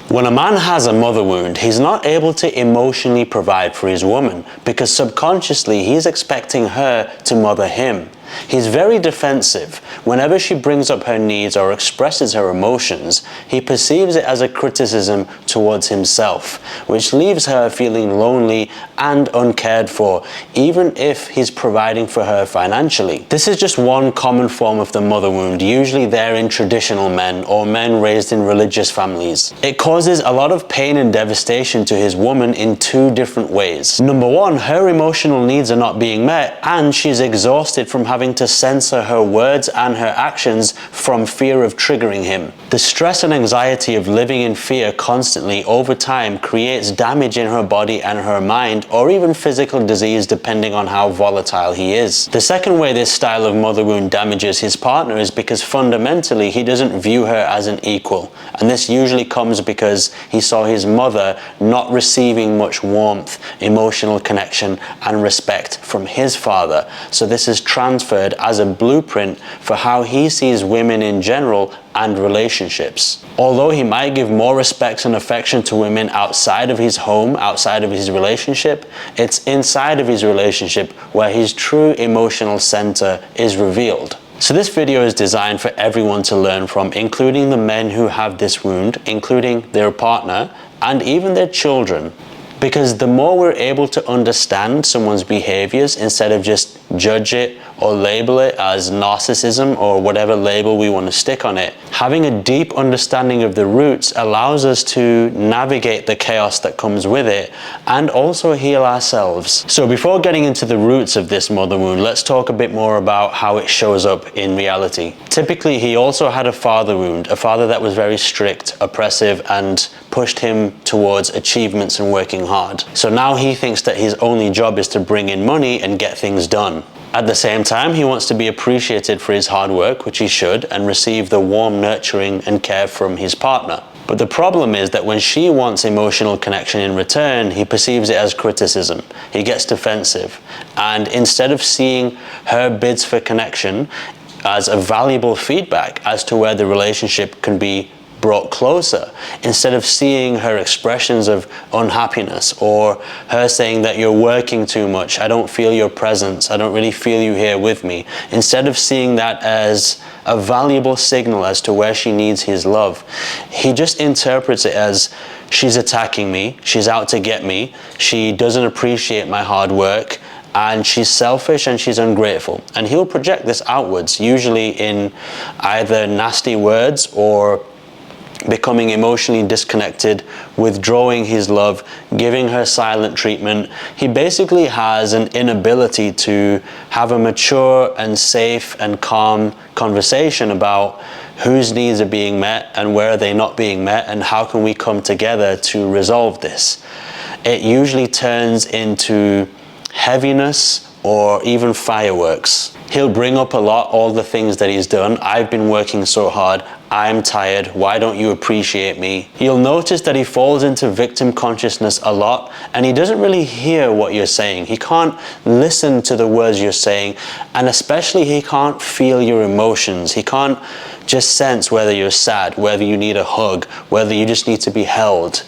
When a man has a mother wound, he's not able to emotionally provide for his woman because subconsciously he's expecting her to mother him. He's very defensive. Whenever she brings up her needs or expresses her emotions, he perceives it as a criticism towards himself, which leaves her feeling lonely and uncared for, even if he's providing for her financially. This is just one common form of the mother wound, usually there in traditional men or men raised in religious families. It causes a lot of pain and devastation to his woman in two different ways. Number one, her emotional needs are not being met and she's exhausted from having to censor her words and her actions from fear of triggering him. The stress and anxiety of living in fear constantly over time creates damage in her body and her mind, or even physical disease depending on how volatile he is. The second way this style of mother wound damages his partner is because fundamentally he doesn't view her as an equal, and this usually comes because he saw his mother not receiving much warmth, emotional connection and respect from his father. So this is transferred as a blueprint for how he sees women in general and relationships. Although he might give more respect and affection to women outside of his home, outside of his relationship, it's inside of his relationship where his true emotional center is revealed. So this video is designed for everyone to learn from, including the men who have this wound, including their partner and even their children. Because the more we're able to understand someone's behaviors instead of just judge it or label it as narcissism or whatever label we want to stick on it, having a deep understanding of the roots allows us to navigate the chaos that comes with it and also heal ourselves. So before getting into the roots of this mother wound, let's talk a bit more about how it shows up in reality. Typically, he also had a father wound, a father that was very strict, oppressive, and pushed him towards achievements and working hard. So now he thinks that his only job is to bring in money and get things done. At the same time, he wants to be appreciated for his hard work, which he should, and receive the warm nurturing and care from his partner. But the problem is that when she wants emotional connection in return, he perceives it as criticism. He gets defensive. And instead of seeing her bids for connection as a valuable feedback as to where the relationship can be brought closer, instead of seeing her expressions of unhappiness or her saying that you're working too much, I don't feel your presence, I don't really feel you here with me, instead of seeing that as a valuable signal as to where she needs his love, he just interprets it as she's attacking me, she's out to get me, she doesn't appreciate my hard work, and she's selfish and she's ungrateful. And he'll project this outwards, usually in either nasty words or becoming emotionally disconnected, withdrawing his love, giving her silent treatment. He basically has an inability to have a mature and safe and calm conversation about whose needs are being met and where are they not being met and how can we come together to resolve this. It usually turns into heaviness or even fireworks. He'll bring up a lot all the things that he's done. I've been working so hard, I'm tired, why don't you appreciate me? You'll notice that he falls into victim consciousness a lot and he doesn't really hear what you're saying. He can't listen to the words you're saying, and especially he can't feel your emotions. He can't just sense whether you're sad, whether you need a hug, whether you just need to be held.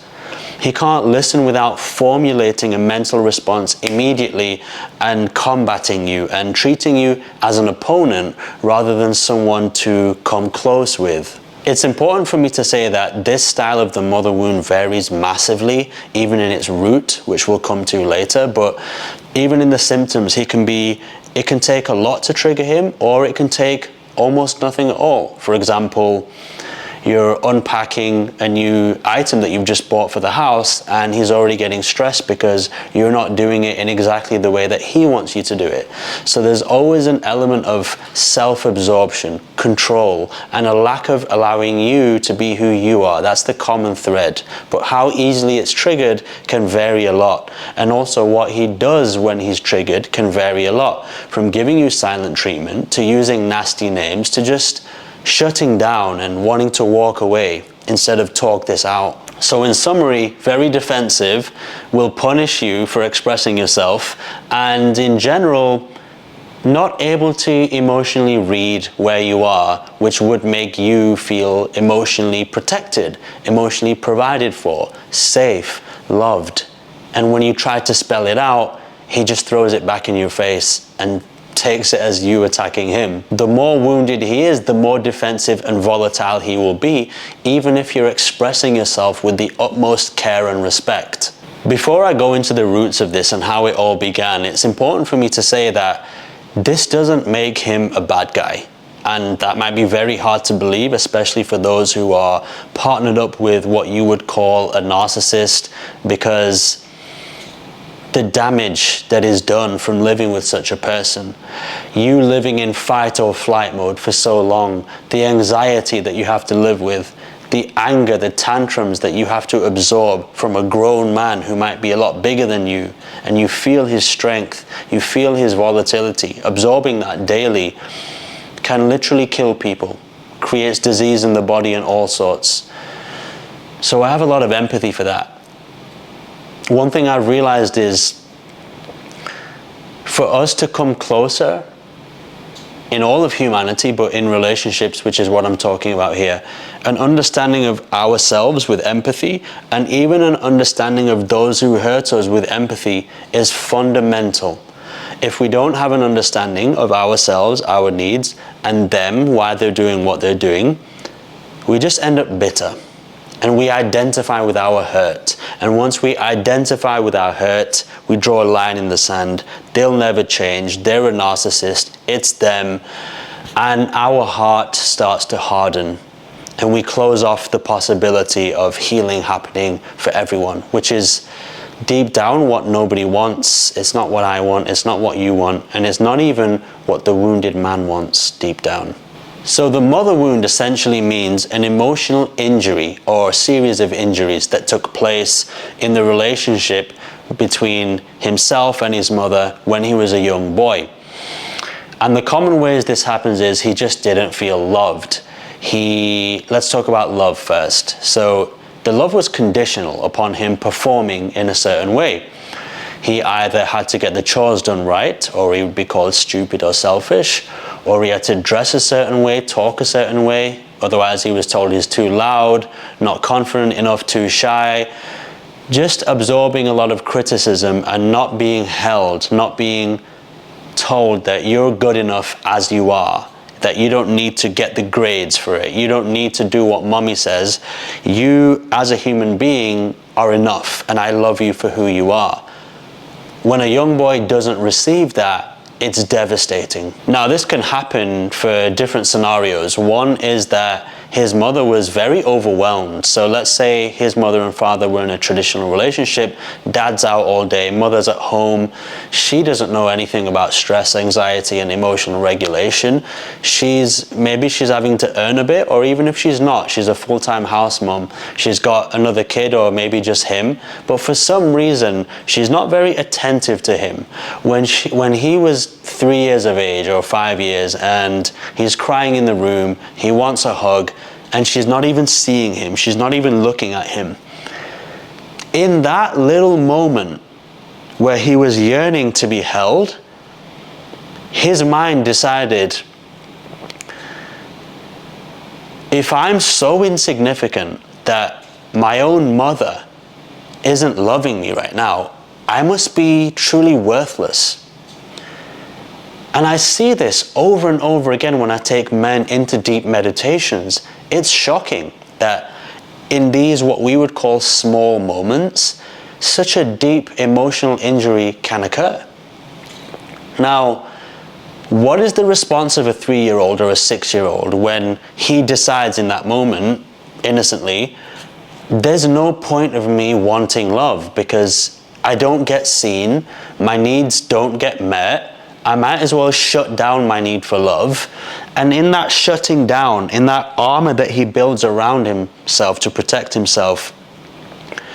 He can't listen without formulating a mental response immediately and combating you and treating you as an opponent rather than someone to come close with. It's important for me to say that this style of the mother wound varies massively, even in its root, which we'll come to later, but even in the symptoms, it can take a lot to trigger him, or it can take almost nothing at all. For example, you're unpacking a new item that you've just bought for the house and he's already getting stressed because you're not doing it in exactly the way that he wants you to do it. So there's always an element of self-absorption, control, and a lack of allowing you to be who you are. That's the common thread. But how easily it's triggered can vary a lot. And also what he does when he's triggered can vary a lot. From giving you silent treatment to using nasty names to just shutting down and wanting to walk away instead of talk this out. So in summary, very defensive, will punish you for expressing yourself, and in general not able to emotionally read where you are, which would make you feel emotionally protected, emotionally provided for, safe, loved. And when you try to spell it out, he just throws it back in your face and takes it as you attacking him. The more wounded he is, the more defensive and volatile he will be, even if you're expressing yourself with the utmost care and respect. Before I go into the roots of this and how it all began, it's important for me to say that this doesn't make him a bad guy. And that might be very hard to believe, especially for those who are partnered up with what you would call a narcissist, because the damage that is done from living with such a person, you living in fight or flight mode for so long, the anxiety that you have to live with, the anger, the tantrums that you have to absorb from a grown man who might be a lot bigger than you, and you feel his strength, you feel his volatility, absorbing that daily can literally kill people, creates disease in the body and all sorts. So I have a lot of empathy for that. One thing I've realized is, for us to come closer in all of humanity, but in relationships, which is what I'm talking about here, an understanding of ourselves with empathy, and even an understanding of those who hurt us with empathy, is fundamental. If we don't have an understanding of ourselves, our needs, and them, why they're doing what they're doing, we just end up bitter. And we identify with our hurt. And once we identify with our hurt, we draw a line in the sand. They'll never change. They're a narcissist. It's them. And our heart starts to harden. And we close off the possibility of healing happening for everyone, which is deep down what nobody wants. It's not what I want. It's not what you want. And it's not even what the wounded man wants deep down. So the mother wound essentially means an emotional injury or a series of injuries that took place in the relationship between himself and his mother when he was a young boy. And the common ways this happens is he just didn't feel loved. Let's talk about love first. So the love was conditional upon him performing in a certain way. He either had to get the chores done right, or he would be called stupid or selfish, or he had to dress a certain way, talk a certain way, otherwise he was told he's too loud, not confident enough, too shy. Just absorbing a lot of criticism and not being held, not being told that you're good enough as you are, that you don't need to get the grades for it, you don't need to do what mommy says, you as a human being are enough and I love you for who you are. When a young boy doesn't receive that, it's devastating. Now, this can happen for different scenarios. One is that his mother was very overwhelmed. So let's say his mother and father were in a traditional relationship. Dad's out all day, mother's at home. She doesn't know anything about stress, anxiety, and emotional regulation. Maybe she's having to earn a bit, or even if she's not, she's a full-time house mom. She's got another kid or maybe just him. But for some reason, she's not very attentive to him. When he was 3 years of age or 5 years and he's crying in the room, he wants a hug, and she's not even seeing him, she's not even looking at him. In that little moment where he was yearning to be held, his mind decided, if I'm so insignificant that my own mother isn't loving me right now, I must be truly worthless. And I see this over and over again when I take men into deep meditations. It's shocking that in these, what we would call small moments, such a deep emotional injury can occur. Now, what is the response of a 3-year-old or a 6-year-old when he decides in that moment, innocently, there's no point of me wanting love because I don't get seen, my needs don't get met, I might as well shut down my need for love. And in that shutting down, in that armor that he builds around himself to protect himself,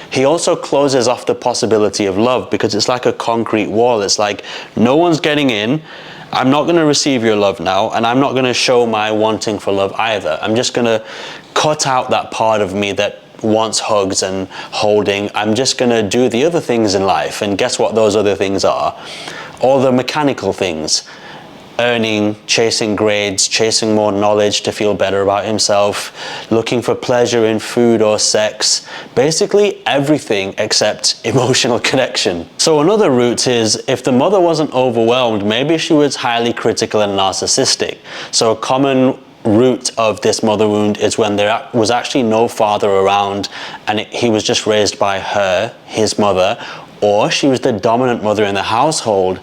he also closes off the possibility of love, because it's like a concrete wall. It's like, no one's getting in, I'm not going to receive your love now, and I'm not going to show my wanting for love either. I'm just going to cut out that part of me that wants hugs and holding. I'm just going to do the other things in life, and guess what those other things are? All the mechanical things. earning, chasing grades, chasing more knowledge to feel better about himself, looking for pleasure in food or sex, basically everything except emotional connection. So another route is, if the mother wasn't overwhelmed, maybe she was highly critical and narcissistic. So a common root of this mother wound is when there was actually no father around and he was just raised by her, his mother, or she was the dominant mother in the household.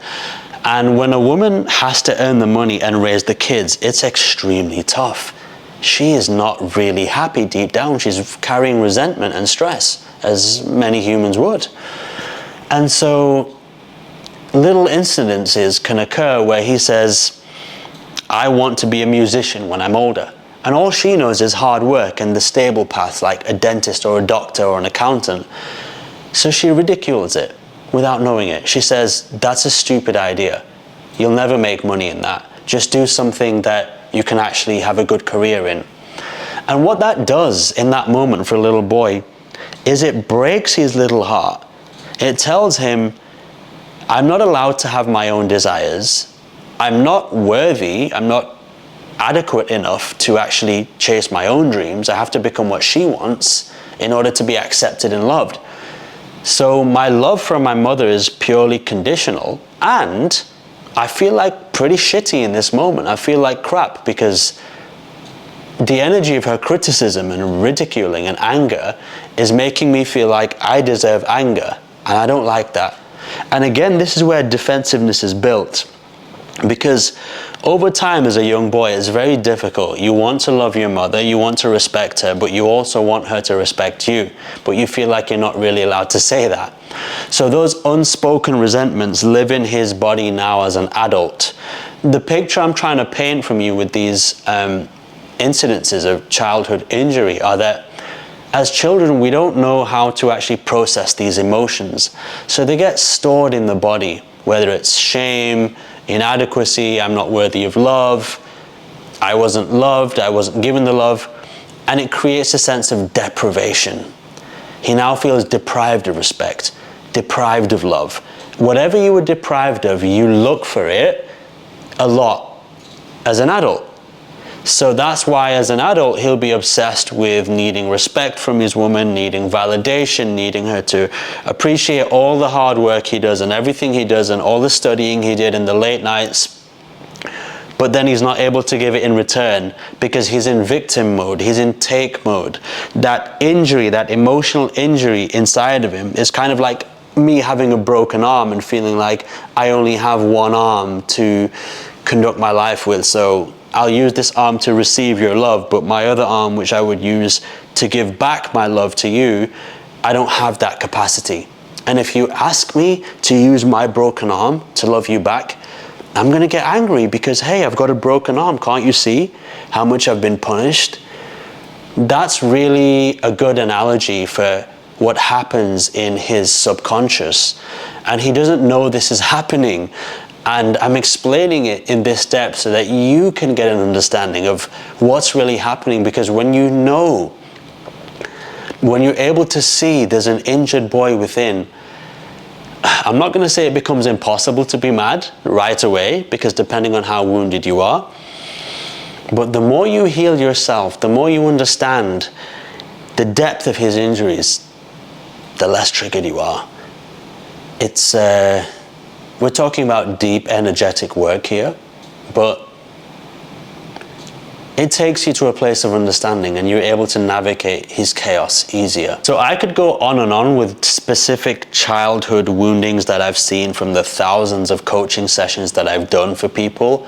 And when a woman has to earn the money and raise the kids, it's extremely tough. She is not really happy deep down. She's carrying resentment and stress, as many humans would. And so little incidences can occur where he says, I want to be a musician when I'm older. And all she knows is hard work and the stable path, like a dentist or a doctor or an accountant. So she ridicules it without knowing it. She says, that's a stupid idea. You'll never make money in that. Just do something that you can actually have a good career in. And what that does in that moment for a little boy is it breaks his little heart. It tells him, I'm not allowed to have my own desires. I'm not worthy. I'm not adequate enough to actually chase my own dreams. I have to become what she wants in order to be accepted and loved. So my love for my mother is purely conditional, and I feel like pretty shitty in this moment. I feel like crap because the energy of her criticism and ridiculing and anger is making me feel like I deserve anger, and I don't like that. And again, this is where defensiveness is built, because over time as a young boy, it's very difficult. You want to love your mother, you want to respect her, but you also want her to respect you. But you feel like you're not really allowed to say that. So those unspoken resentments live in his body now as an adult. The picture I'm trying to paint from you with these incidences of childhood injury are that as children, we don't know how to actually process these emotions. So they get stored in the body, whether it's shame, inadequacy, I'm not worthy of love, I wasn't loved, I wasn't given the love, and it creates a sense of deprivation. He now feels deprived of respect, deprived of love. Whatever you were deprived of, you look for it a lot as an adult. So that's why as an adult, he'll be obsessed with needing respect from his woman, needing validation, needing her to appreciate all the hard work he does and everything he does and all the studying he did in the late nights. But then he's not able to give it in return because he's in victim mode, he's in take mode. That injury, that emotional injury inside of him is kind of like me having a broken arm and feeling like I only have one arm to conduct my life with. So I'll use this arm to receive your love, but my other arm, which I would use to give back my love to you, I don't have that capacity. And if you ask me to use my broken arm to love you back, I'm going to get angry because, hey, I've got a broken arm. Can't you see how much I've been punished? That's really a good analogy for what happens in his subconscious. And he doesn't know this is happening. And I'm explaining it in this depth so that you can get an understanding of what's really happening, because when you know, when you're able to see there's an injured boy within, I'm not going to say it becomes impossible to be mad right away, because depending on how wounded you are, but the more you heal yourself, the more you understand the depth of his injuries, the less triggered you are. It's we're talking about deep energetic work here, but it takes you to a place of understanding and you're able to navigate his chaos easier. So I could go on and on with specific childhood woundings that I've seen from the thousands of coaching sessions that I've done for people,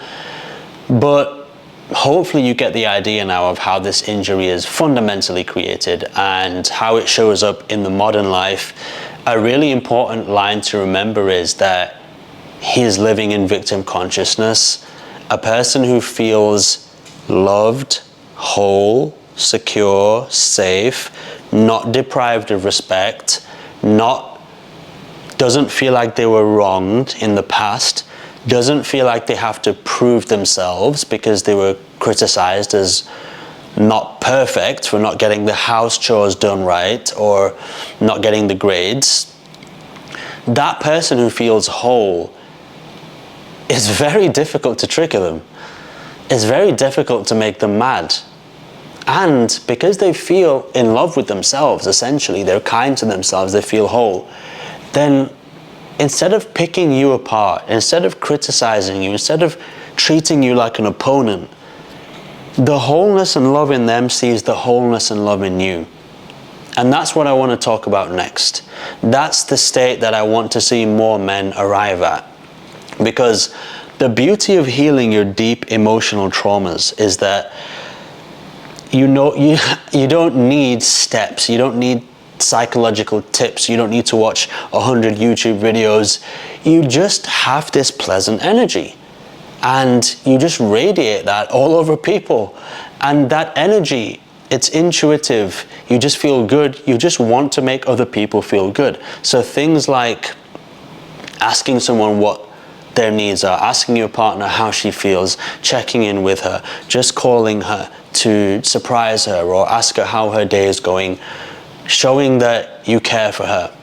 but hopefully you get the idea now of how this injury is fundamentally created and how it shows up in the modern life. A really important line to remember is that he is living in victim consciousness. A person who feels loved, whole, secure, safe, not deprived of respect, doesn't feel like they were wronged in the past, doesn't feel like they have to prove themselves because they were criticized as not perfect for not getting the house chores done right or not getting the grades. That person who feels whole it's very difficult to trigger them. It's very difficult to make them mad. And because they feel in love with themselves, essentially, they're kind to themselves, they feel whole, then instead of picking you apart, instead of criticizing you, instead of treating you like an opponent, the wholeness and love in them sees the wholeness and love in you. And that's what I want to talk about next. That's the state that I want to see more men arrive at. Because the beauty of healing your deep emotional traumas is that you don't need steps, you don't need psychological tips, you don't need to watch 100 YouTube videos. You just have this pleasant energy and you just radiate that all over people. And that energy, it's intuitive, you just feel good, you just want to make other people feel good. So things like asking someone what their needs are, asking your partner how she feels, checking in with her, just calling her to surprise her or ask her how her day is going, showing that you care for her,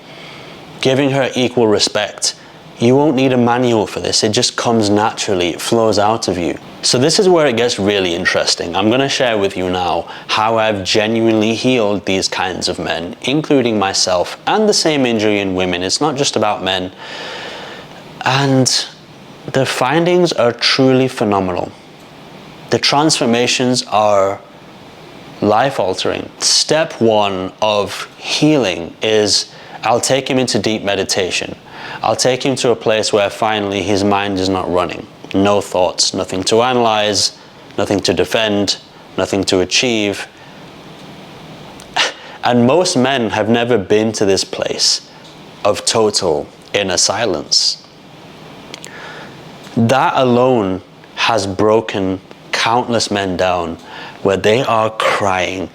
giving her equal respect. You won't need a manual for this, it just comes naturally, it flows out of you. So this is where it gets really interesting. I'm going to share with you now how I've genuinely healed these kinds of men, including myself, and the same injury in women. It's not just about men. And the findings are truly phenomenal. The transformations are life-altering. Step one of healing is I'll take him into deep meditation. I'll take him to a place where finally his mind is not running. No thoughts, nothing to analyze, nothing to defend, nothing to achieve. And most men have never been to this place of total inner silence. That alone has broken countless men down where they are crying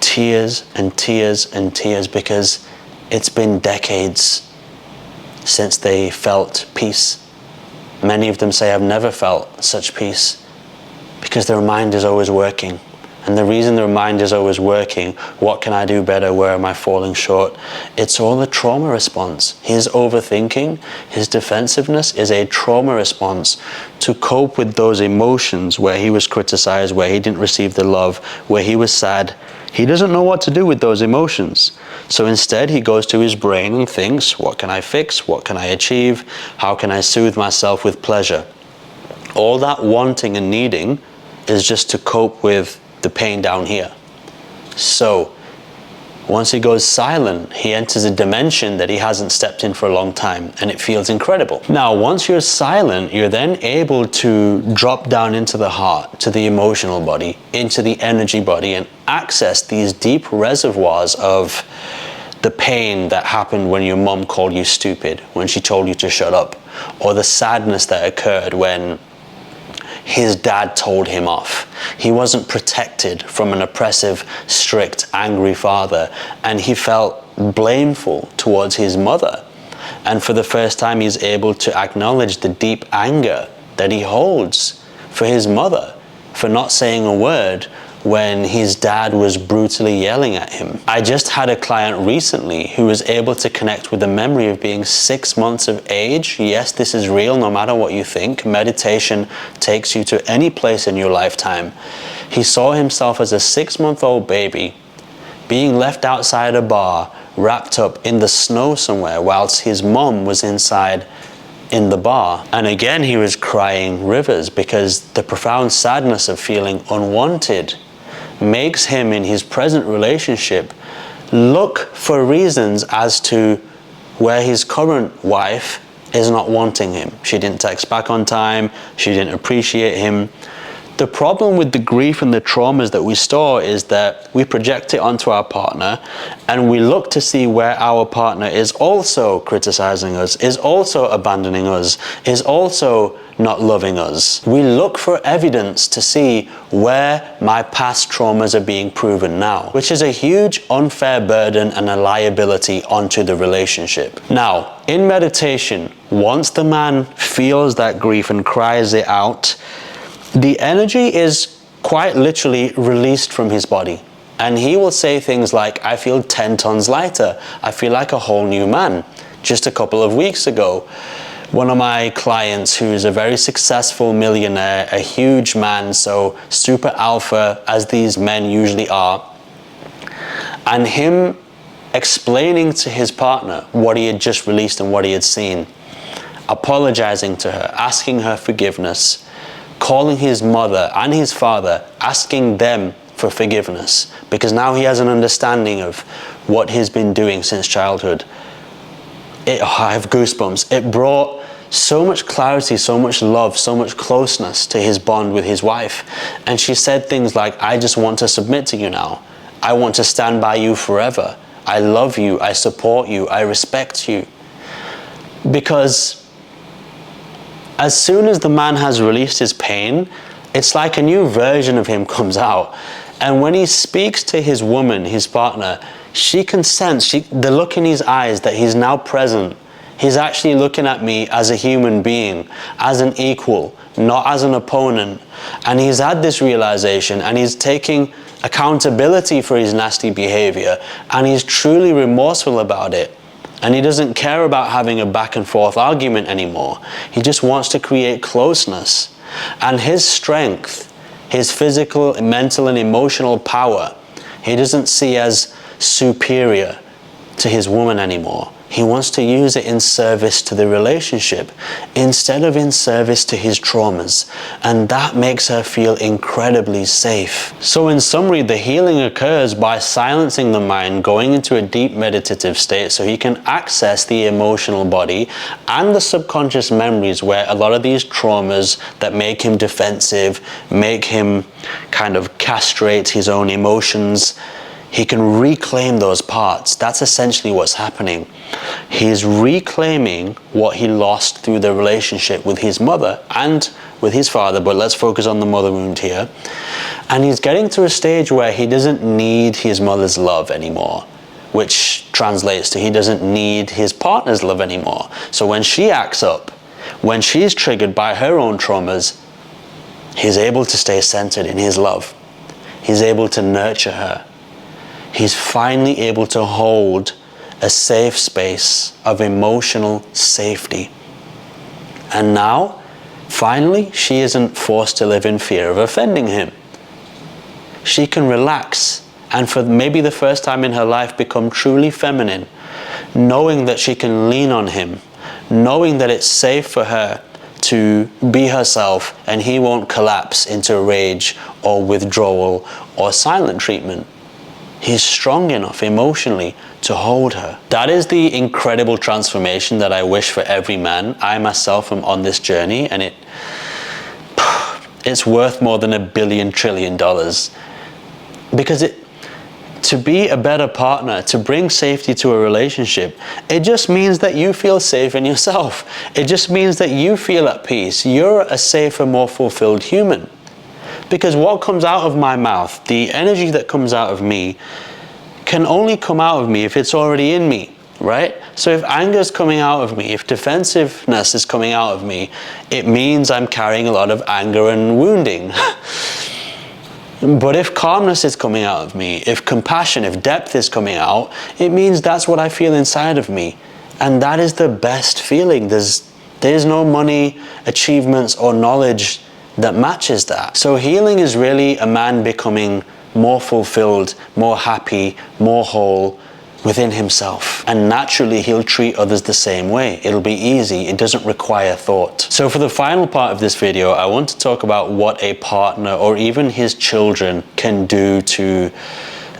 tears and tears and tears because it's been decades since they felt peace. Many of them say, I've never felt such peace, because their mind is always working. And the reason their mind is always working, what can I do better, where am I falling short? It's all a trauma response. His overthinking, his defensiveness is a trauma response to cope with those emotions where he was criticized, where he didn't receive the love, where he was sad. He doesn't know what to do with those emotions. So instead he goes to his brain and thinks, what can I fix? What can I achieve? How can I soothe myself with pleasure? All that wanting and needing is just to cope with the pain down here. So once he goes silent, he enters a dimension that he hasn't stepped in for a long time, and it feels incredible. Now, once you're silent, you're then able to drop down into the heart, to the emotional body, into the energy body, and access these deep reservoirs of the pain that happened when your mom called you stupid, when she told you to shut up, or the sadness that occurred when his dad told him off. He wasn't protected from an oppressive, strict, angry father, and he felt blameful towards his mother. And for the first time, he's able to acknowledge the deep anger that he holds for his mother for not saying a word when his dad was brutally yelling at him. I just had a client recently who was able to connect with the memory of being 6 months of age. Yes, this is real, no matter what you think. Meditation takes you to any place in your lifetime. He saw himself as a 6-month-old baby being left outside a bar, wrapped up in the snow somewhere, whilst his mom was inside in the bar. And again, he was crying rivers because the profound sadness of feeling unwanted makes him, in his present relationship, look for reasons as to where his current wife is not wanting him. She didn't text back on time, she didn't appreciate him. The problem with the grief and the traumas that we store is that we project it onto our partner, and we look to see where our partner is also criticizing us, is also abandoning us, is also not loving us. We look for evidence to see where my past traumas are being proven now, which is a huge unfair burden and a liability onto the relationship. Now, in meditation, once the man feels that grief and cries it out, the energy is quite literally released from his body. And he will say things like, I feel 10 tons lighter. I feel like a whole new man. Just a couple of weeks ago, One of my clients who's a very successful millionaire, a huge man, so super alpha as these men usually are, and him explaining to his partner what he had just released and what he had seen, apologizing to her, asking her forgiveness, calling his mother and his father, asking them for forgiveness, because now he has an understanding of what he's been doing since childhood. I have goosebumps. It brought so much clarity, so much love, so much closeness to his bond with his wife. And she said things like, I just want to submit to you now. I want to stand by you forever. I love you, I support you, I respect you. Because as soon as the man has released his pain, it's like a new version of him comes out. And when he speaks to his woman, his partner, she can sense the look in his eyes that he's now present. He's actually looking at me as a human being, as an equal, not as an opponent. And he's had this realization, and he's taking accountability for his nasty behavior, and he's truly remorseful about it. And he doesn't care about having a back and forth argument anymore. He just wants to create closeness. And his strength, his physical, mental, and emotional power, he doesn't see as superior to his woman anymore. He wants to use it in service to the relationship instead of in service to his traumas. And that makes her feel incredibly safe. So in summary, the healing occurs by silencing the mind, going into a deep meditative state so he can access the emotional body and the subconscious memories where a lot of these traumas that make him defensive, make him kind of castrate his own emotions, he can reclaim those parts. That's essentially what's happening. He's reclaiming what he lost through the relationship with his mother and with his father, but let's focus on the mother wound here. And he's getting to a stage where he doesn't need his mother's love anymore, which translates to he doesn't need his partner's love anymore. So when she acts up, when she's triggered by her own traumas, he's able to stay centered in his love. He's able to nurture her. He's finally able to hold a safe space of emotional safety. And now, finally, she isn't forced to live in fear of offending him. She can relax and for maybe the first time in her life become truly feminine, knowing that she can lean on him, knowing that it's safe for her to be herself and he won't collapse into rage or withdrawal or silent treatment. He's strong enough emotionally to hold her. That is the incredible transformation that I wish for every man. I myself am on this journey, and it's worth more than $1 billion trillion. Because to be a better partner, to bring safety to a relationship, it just means that you feel safe in yourself. It just means that you feel at peace. You're a safer, more fulfilled human. Because what comes out of my mouth, the energy that comes out of me, can only come out of me if it's already in me, right? So if anger is coming out of me, if defensiveness is coming out of me, it means I'm carrying a lot of anger and wounding. But if calmness is coming out of me, if compassion, if depth is coming out, it means that's what I feel inside of me. And that is the best feeling. There's no money, achievements, or knowledge that matches that. So healing is really a man becoming more fulfilled, more happy, more whole within himself. And naturally he'll treat others the same way. It'll be easy. It doesn't require thought. So for the final part of this video, I want to talk about what a partner or even his children can do to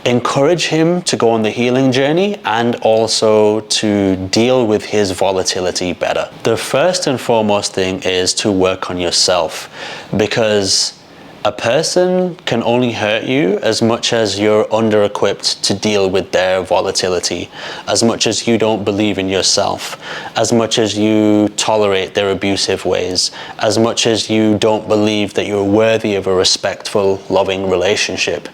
encourage him to go on the healing journey and also to deal with his volatility better. The first and foremost thing is to work on yourself, because a person can only hurt you as much as you're under-equipped to deal with their volatility, as much as you don't believe in yourself, as much as you tolerate their abusive ways, as much as you don't believe that you're worthy of a respectful, loving relationship.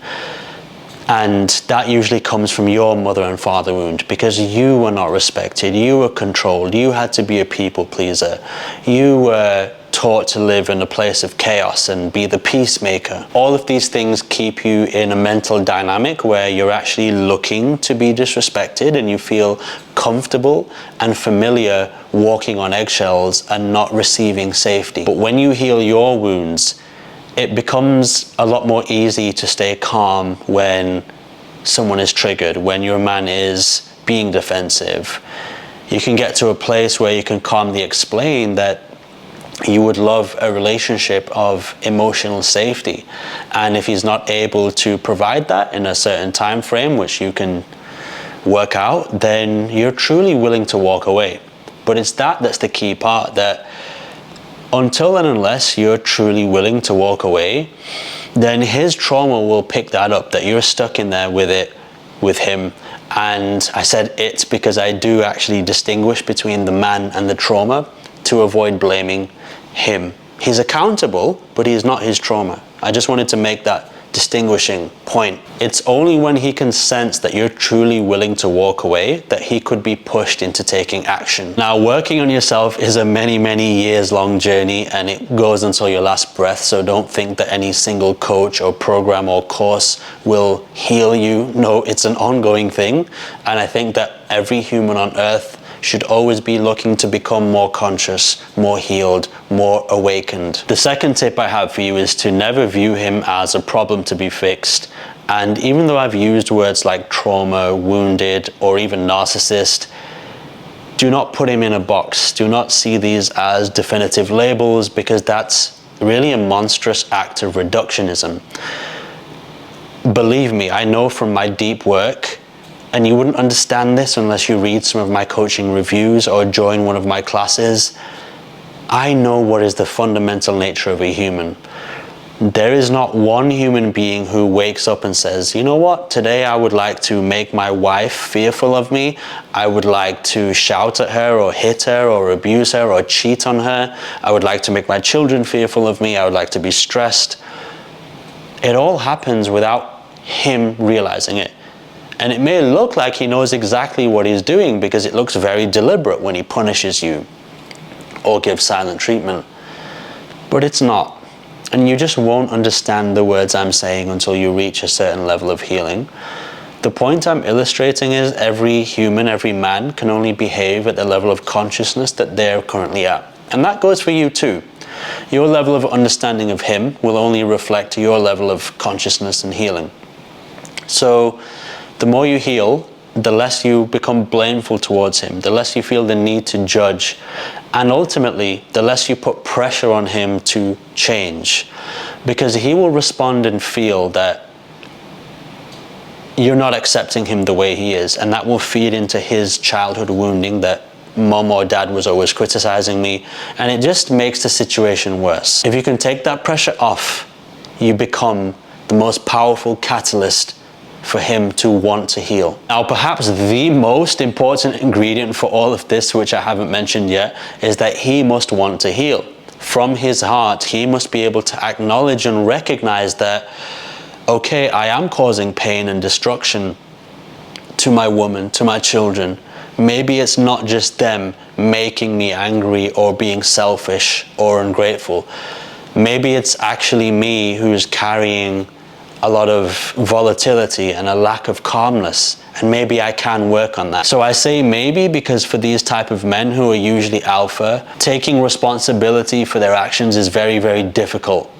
And that usually comes from your mother and father wound, because you were not respected, you were controlled, you had to be a people pleaser, you were taught to live in a place of chaos and be the peacemaker. All of these things keep you in a mental dynamic where you're actually looking to be disrespected, and you feel comfortable and familiar walking on eggshells and not receiving safety. But when you heal your wounds, it becomes a lot more easy to stay calm when someone is triggered, when your man is being defensive. You can get to a place where you can calmly explain that you would love a relationship of emotional safety, and if he's not able to provide that in a certain time frame which you can work out, then you're truly willing to walk away. But it's that's the key part, that until and unless you're truly willing to walk away, then his trauma will pick that up, that you're stuck in there with him. And I said it's because I do actually distinguish between the man and the trauma to avoid blaming him. He's accountable, but he's not his trauma. I just wanted to make that distinguishing point. It's only when he can sense that you're truly willing to walk away that he could be pushed into taking action. Now, working on yourself is a many years long journey, and it goes until your last breath, so don't think that any single coach or program or course will heal you. No, it's an ongoing thing, and I think that every human on earth should always be looking to become more conscious, more healed, more awakened. The second tip I have for you is to never view him as a problem to be fixed. And even though I've used words like trauma, wounded, or even narcissist, do not put him in a box. Do not see these as definitive labels, because that's really a monstrous act of reductionism. Believe me, I know from my deep work, and you wouldn't understand this unless you read some of my coaching reviews or join one of my classes, I know what is the fundamental nature of a human. There is not one human being who wakes up and says, you know what, today I would like to make my wife fearful of me. I would like to shout at her or hit her or abuse her or cheat on her. I would like to make my children fearful of me. I would like to be stressed. It all happens without him realizing it. And it may look like he knows exactly what he's doing, because it looks very deliberate when he punishes you or gives silent treatment. But it's not. And you just won't understand the words I'm saying until you reach a certain level of healing. The point I'm illustrating is every human, every man can only behave at the level of consciousness that they're currently at. And that goes for you too. Your level of understanding of him will only reflect your level of consciousness and healing. So the more you heal, the less you become blameful towards him, the less you feel the need to judge, and ultimately, the less you put pressure on him to change, because he will respond and feel that you're not accepting him the way he is, and that will feed into his childhood wounding that mom or dad was always criticizing me, and it just makes the situation worse. If you can take that pressure off, you become the most powerful catalyst for him to want to heal. Now, perhaps the most important ingredient for all of this, which I haven't mentioned yet, is that he must want to heal. From his heart, he must be able to acknowledge and recognize that, okay, I am causing pain and destruction to my woman, to my children. Maybe it's not just them making me angry or being selfish or ungrateful. Maybe it's actually me who's carrying a lot of volatility and a lack of calmness, and maybe I can work on that. So I say maybe because for these type of men who are usually alpha, taking responsibility for their actions is very difficult.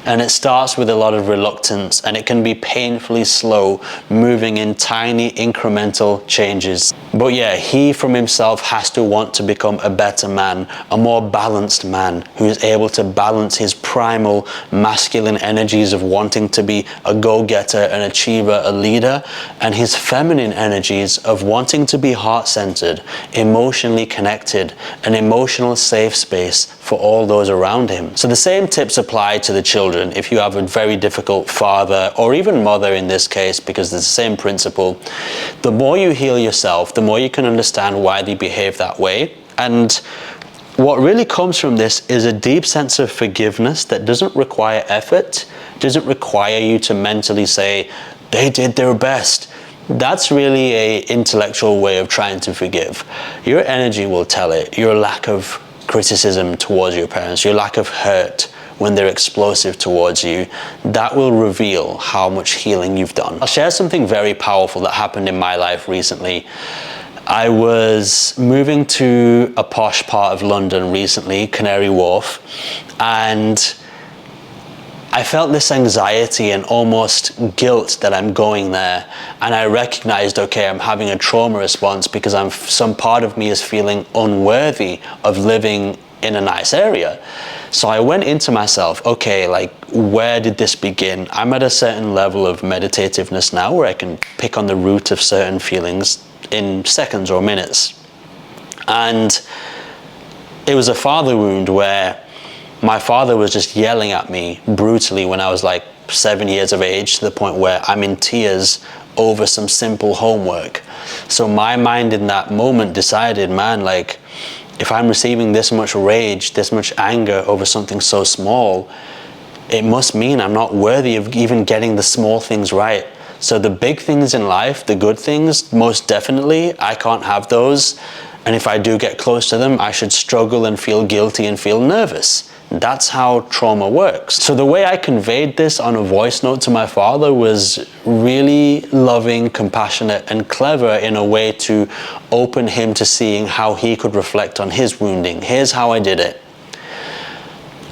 And it starts with a lot of reluctance, and it can be painfully slow, moving in tiny incremental changes. But yeah, he from himself has to want to become a better man, a more balanced man, who is able to balance his primal masculine energies of wanting to be a go-getter, an achiever, a leader, and his feminine energies of wanting to be heart-centered, emotionally connected, an emotional safe space for all those around him. So the same tips apply to the children. If you have a very difficult father, or even mother in this case, because it's the same principle, the more you heal yourself, the more you can understand why they behave that way. And what really comes from this is a deep sense of forgiveness that doesn't require effort, doesn't require you to mentally say, they did their best. That's really an intellectual way of trying to forgive. Your energy will tell it. Your lack of criticism towards your parents, your lack of hurt when they're explosive towards you, that will reveal how much healing you've done. I'll share something very powerful that happened in my life recently. I was moving to a posh part of London recently, Canary Wharf, and I felt this anxiety and almost guilt that I'm going there. And I recognized, okay, I'm having a trauma response because some part of me is feeling unworthy of living in a nice area. So I went into myself, okay, like, where did this begin? I'm at a certain level of meditativeness now where I can pick on the root of certain feelings in seconds or minutes. And it was a father wound where my father was just yelling at me brutally when I was like 7 years of age, to the point where I'm in tears over some simple homework. So my mind in that moment decided, man, like, if I'm receiving this much rage, this much anger over something so small, it must mean I'm not worthy of even getting the small things right. So the big things in life, the good things, most definitely, I can't have those. And if I do get close to them, I should struggle and feel guilty and feel nervous. That's how trauma works. So the way I conveyed this on a voice note to my father was really loving, compassionate, and clever in a way to open him to seeing how he could reflect on his wounding. Here's how I did it.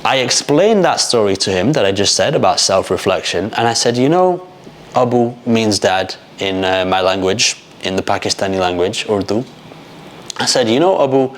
I explained that story to him that I just said about self-reflection, and I said, you know, Abu means dad in my language, in the Pakistani language, Urdu. I said, you know, Abu,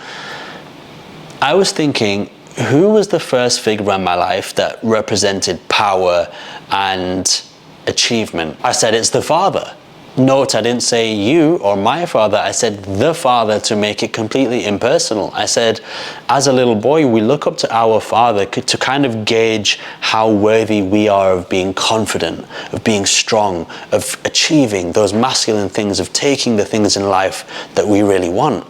I was thinking, who was the first figure in my life that represented power and achievement? I said, it's the father. Note, I didn't say you or my father, I said the father to make it completely impersonal. I said, as a little boy, we look up to our father to kind of gauge how worthy we are of being confident, of being strong, of achieving those masculine things, of taking the things in life that we really want.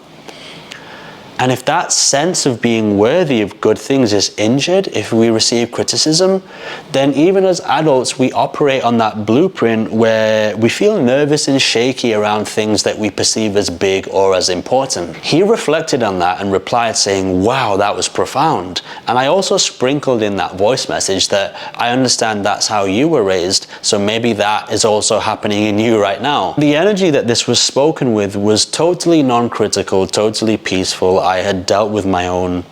And if that sense of being worthy of good things is injured, if we receive criticism, then even as adults, we operate on that blueprint where we feel nervous and shaky around things that we perceive as big or as important. He reflected on that and replied saying, wow, that was profound. And I also sprinkled in that voice message that I understand that's how you were raised, so maybe that is also happening in you right now. The energy that this was spoken with was totally non-critical, totally peaceful. I had dealt with my own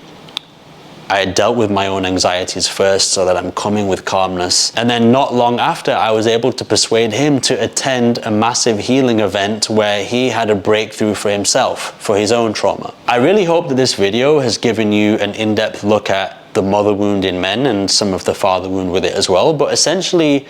anxieties first, so that I'm coming with calmness. And then not long after, I was able to persuade him to attend a massive healing event where he had a breakthrough for himself, for his own trauma. I really hope that this video has given you an in-depth look at the mother wound in men and some of the father wound with it as well, but essentially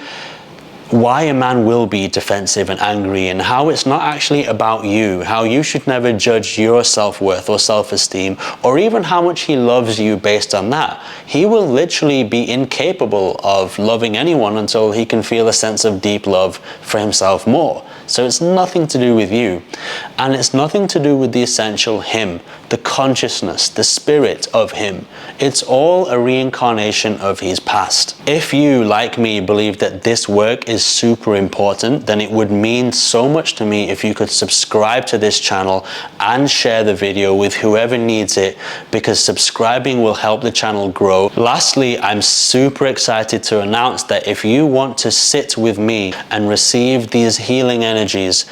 why a man will be defensive and angry, and how it's not actually about you, how you should never judge your self-worth or self-esteem, or even how much he loves you based on that. He will literally be incapable of loving anyone until he can feel a sense of deep love for himself more. So it's nothing to do with you, and it's nothing to do with the essential him, the consciousness, the spirit of him. It's all a reincarnation of his past. If you, like me, believe that this work is super important, then it would mean so much to me if you could subscribe to this channel and share the video with whoever needs it, because subscribing will help the channel grow. Lastly, I'm super excited to announce that if you want to sit with me and receive these healing energies,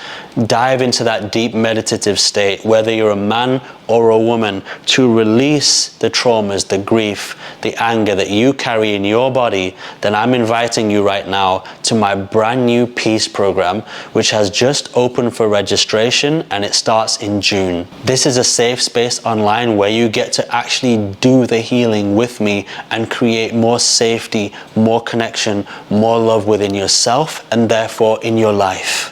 dive into that deep meditative state, whether you're a man or a woman, to release the traumas, the grief, the anger that you carry in your body, then I'm inviting you right now to my brand new peace program, which has just opened for registration, and it starts in June. This is a safe space online where you get to actually do the healing with me and create more safety, more connection, more love within yourself, and therefore in your life.